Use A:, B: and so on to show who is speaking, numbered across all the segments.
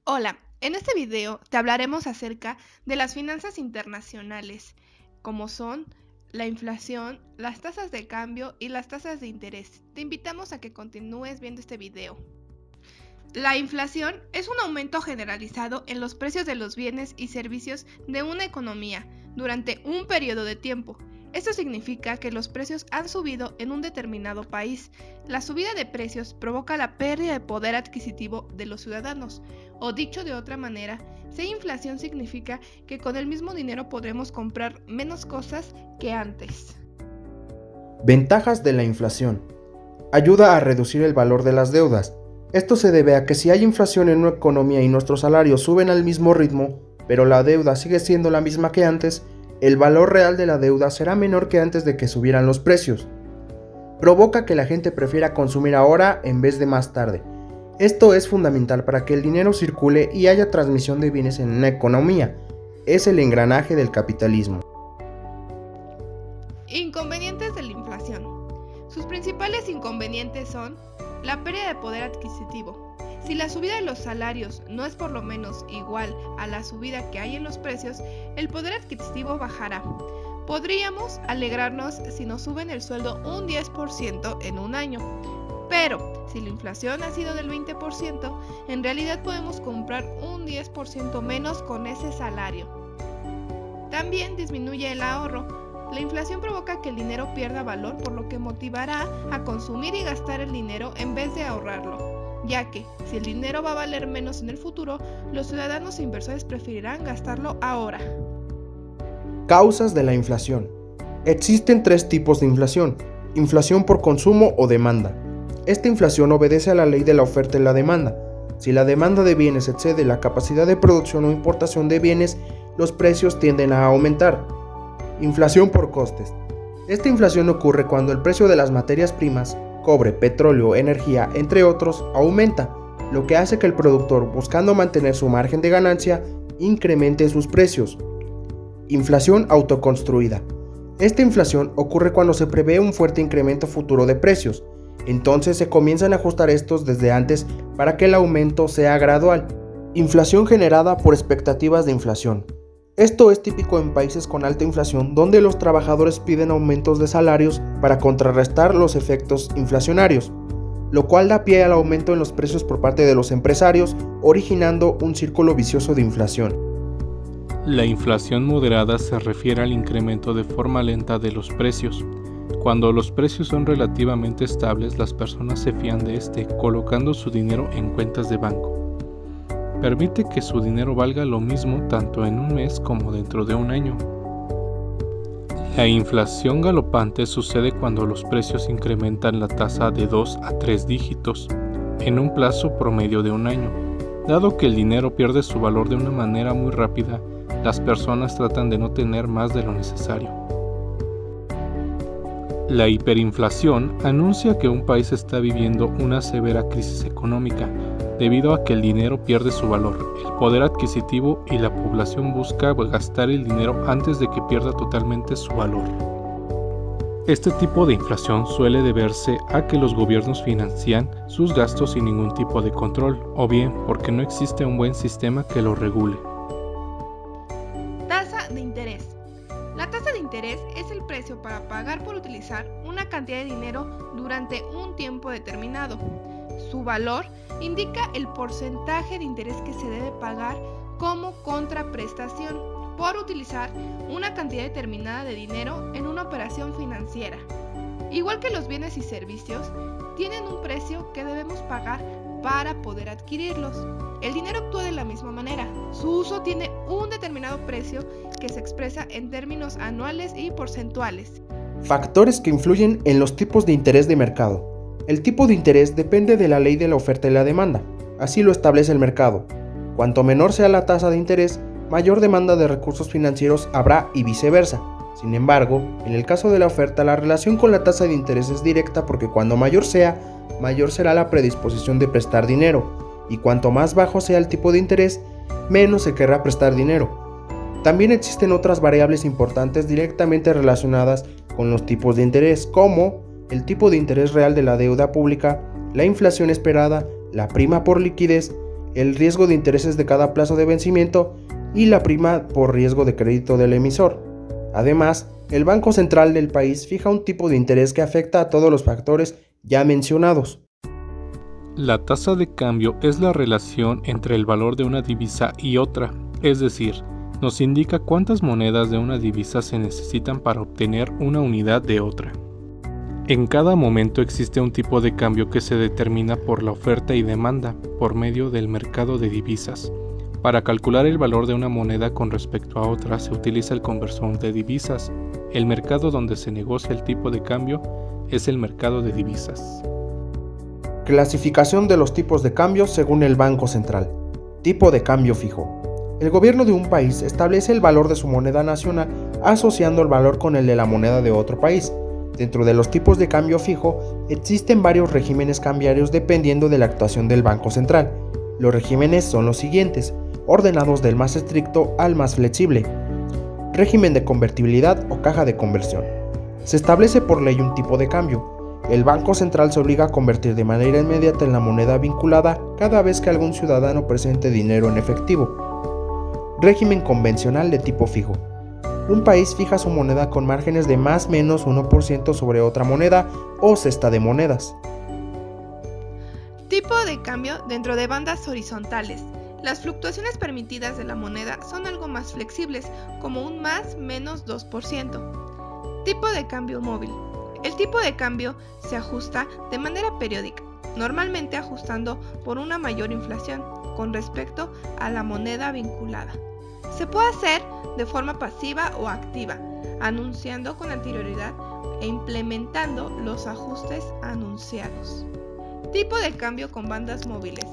A: Hola, en este video te hablaremos acerca de las finanzas internacionales, como son la inflación, las tasas de cambio y las tasas de interés. Te invitamos a que continúes viendo este video. La inflación es un aumento generalizado en los precios de los bienes y servicios de una economía durante un periodo de tiempo. Esto significa que los precios han subido en un determinado país. La subida de precios provoca la pérdida de poder adquisitivo de los ciudadanos. O dicho de otra manera, si hay inflación significa que con el mismo dinero podremos comprar menos cosas que antes.
B: Ventajas de la inflación. Ayuda a reducir el valor de las deudas. Esto se debe a que si hay inflación en una economía y nuestros salarios suben al mismo ritmo, pero la deuda sigue siendo la misma que antes, el valor real de la deuda será menor que antes de que subieran los precios. Provoca que la gente prefiera consumir ahora en vez de más tarde. Esto es fundamental para que el dinero circule y haya transmisión de bienes en una economía. Es el engranaje del capitalismo.
A: Inconvenientes de la inflación. Sus principales inconvenientes son la pérdida de poder adquisitivo. Si la subida de los salarios no es por lo menos igual a la subida que hay en los precios, el poder adquisitivo bajará. Podríamos alegrarnos si nos suben el sueldo un 10% en un año, pero si la inflación ha sido del 20%, en realidad podemos comprar un 10% menos con ese salario. También disminuye el ahorro. La inflación provoca que el dinero pierda valor, por lo que motivará a consumir y gastar el dinero en vez de ahorrarlo, ya que si el dinero va a valer menos en el futuro, los ciudadanos e inversores preferirán gastarlo ahora.
B: Causas de la inflación. Existen tres tipos de inflación: inflación por consumo o demanda. Esta inflación obedece a la ley de la oferta y la demanda. Si la demanda de bienes excede la capacidad de producción o importación de bienes, los precios tienden a aumentar. Inflación por costes. Esta inflación ocurre cuando el precio de las materias primas, cobre, petróleo, energía, entre otros, aumenta, lo que hace que el productor, buscando mantener su margen de ganancia, incremente sus precios. Inflación autoconstruida. Esta inflación ocurre cuando se prevé un fuerte incremento futuro de precios. Entonces se comienzan a ajustar estos desde antes para que el aumento sea gradual. Inflación generada por expectativas de inflación. Esto es típico en países con alta inflación, donde los trabajadores piden aumentos de salarios para contrarrestar los efectos inflacionarios, lo cual da pie al aumento en los precios por parte de los empresarios, originando un círculo vicioso de inflación.
C: La inflación moderada se refiere al incremento de forma lenta de los precios. Cuando los precios son relativamente estables, las personas se fían de este, colocando su dinero en cuentas de banco. Permite que su dinero valga lo mismo tanto en un mes como dentro de un año. La inflación galopante sucede cuando los precios incrementan la tasa de 2 a 3 dígitos en un plazo promedio de un año. Dado que el dinero pierde su valor de una manera muy rápida, las personas tratan de no tener más de lo necesario. La hiperinflación anuncia que un país está viviendo una severa crisis económica, debido a que el dinero pierde su valor, el poder adquisitivo y la población busca gastar el dinero antes de que pierda totalmente su valor. Este tipo de inflación suele deberse a que los gobiernos financian sus gastos sin ningún tipo de control, o bien porque no existe un buen sistema que lo regule.
A: Tasa de interés. La tasa de interés es el precio para pagar por utilizar una cantidad de dinero durante un tiempo determinado. Su valor indica el porcentaje de interés que se debe pagar como contraprestación por utilizar una cantidad determinada de dinero en una operación financiera. Igual que los bienes y servicios, tienen un precio que debemos pagar para poder adquirirlos. El dinero actúa de la misma manera. Su uso tiene un determinado precio que se expresa en términos anuales y porcentuales.
B: Factores que influyen en los tipos de interés de mercado. El tipo de interés depende de la ley de la oferta y la demanda. Así lo establece el mercado. Cuanto menor sea la tasa de interés, mayor demanda de recursos financieros habrá y viceversa. Sin embargo, en el caso de la oferta, la relación con la tasa de interés es directa porque cuando mayor sea, mayor será la predisposición de prestar dinero, y cuanto más bajo sea el tipo de interés, menos se querrá prestar dinero. También existen otras variables importantes directamente relacionadas con los tipos de interés, como el tipo de interés real de la deuda pública, la inflación esperada, la prima por liquidez, el riesgo de intereses de cada plazo de vencimiento y la prima por riesgo de crédito del emisor. Además, el Banco Central del país fija un tipo de interés que afecta a todos los factores ya mencionados.
C: La tasa de cambio es la relación entre el valor de una divisa y otra, es decir, nos indica cuántas monedas de una divisa se necesitan para obtener una unidad de otra. En cada momento existe un tipo de cambio que se determina por la oferta y demanda por medio del mercado de divisas. Para calcular el valor de una moneda con respecto a otra se utiliza el conversor de divisas. El mercado donde se negocia el tipo de cambio es el mercado de divisas.
B: Clasificación de los tipos de cambio según el Banco Central. Tipo de cambio fijo. El gobierno de un país establece el valor de su moneda nacional asociando el valor con el de la moneda de otro país. Dentro de los tipos de cambio fijo existen varios regímenes cambiarios dependiendo de la actuación del Banco Central. Los regímenes son los siguientes, ordenados del más estricto al más flexible. Régimen de convertibilidad o caja de conversión. Se establece por ley un tipo de cambio. El Banco Central se obliga a convertir de manera inmediata en la moneda vinculada cada vez que algún ciudadano presente dinero en efectivo. Régimen convencional de tipo fijo. Un país fija su moneda con márgenes de más o menos 1% sobre otra moneda o cesta de monedas.
A: Tipo de cambio dentro de bandas horizontales. Las fluctuaciones permitidas de la moneda son algo más flexibles, como un más-menos 2%. Tipo de cambio móvil. El tipo de cambio se ajusta de manera periódica, normalmente ajustando por una mayor inflación con respecto a la moneda vinculada. Se puede hacer de forma pasiva o activa, anunciando con anterioridad e implementando los ajustes anunciados. Tipo de cambio con bandas móviles.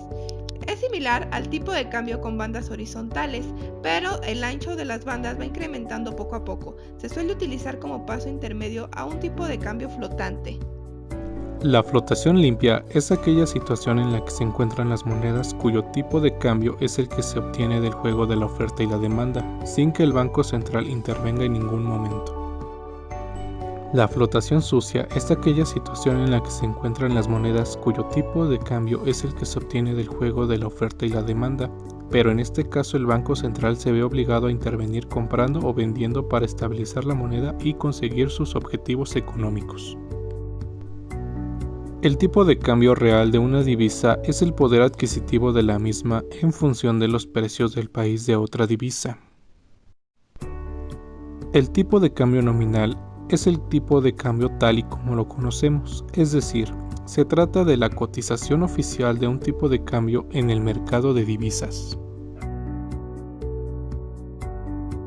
A: Es similar al tipo de cambio con bandas horizontales, pero el ancho de las bandas va incrementando poco a poco. Se suele utilizar como paso intermedio a un tipo de cambio flotante.
C: La flotación limpia es aquella situación en la que se encuentran las monedas cuyo tipo de cambio es el que se obtiene del juego de la oferta y la demanda, sin que el Banco Central intervenga en ningún momento. La flotación sucia es aquella situación en la que se encuentran las monedas cuyo tipo de cambio es el que se obtiene del juego de la oferta y la demanda, pero en este caso el Banco Central se ve obligado a intervenir comprando o vendiendo para estabilizar la moneda y conseguir sus objetivos económicos. El tipo de cambio real de una divisa es el poder adquisitivo de la misma en función de los precios del país de otra divisa. El tipo de cambio nominal es el tipo de cambio tal y como lo conocemos, es decir, se trata de la cotización oficial de un tipo de cambio en el mercado de divisas.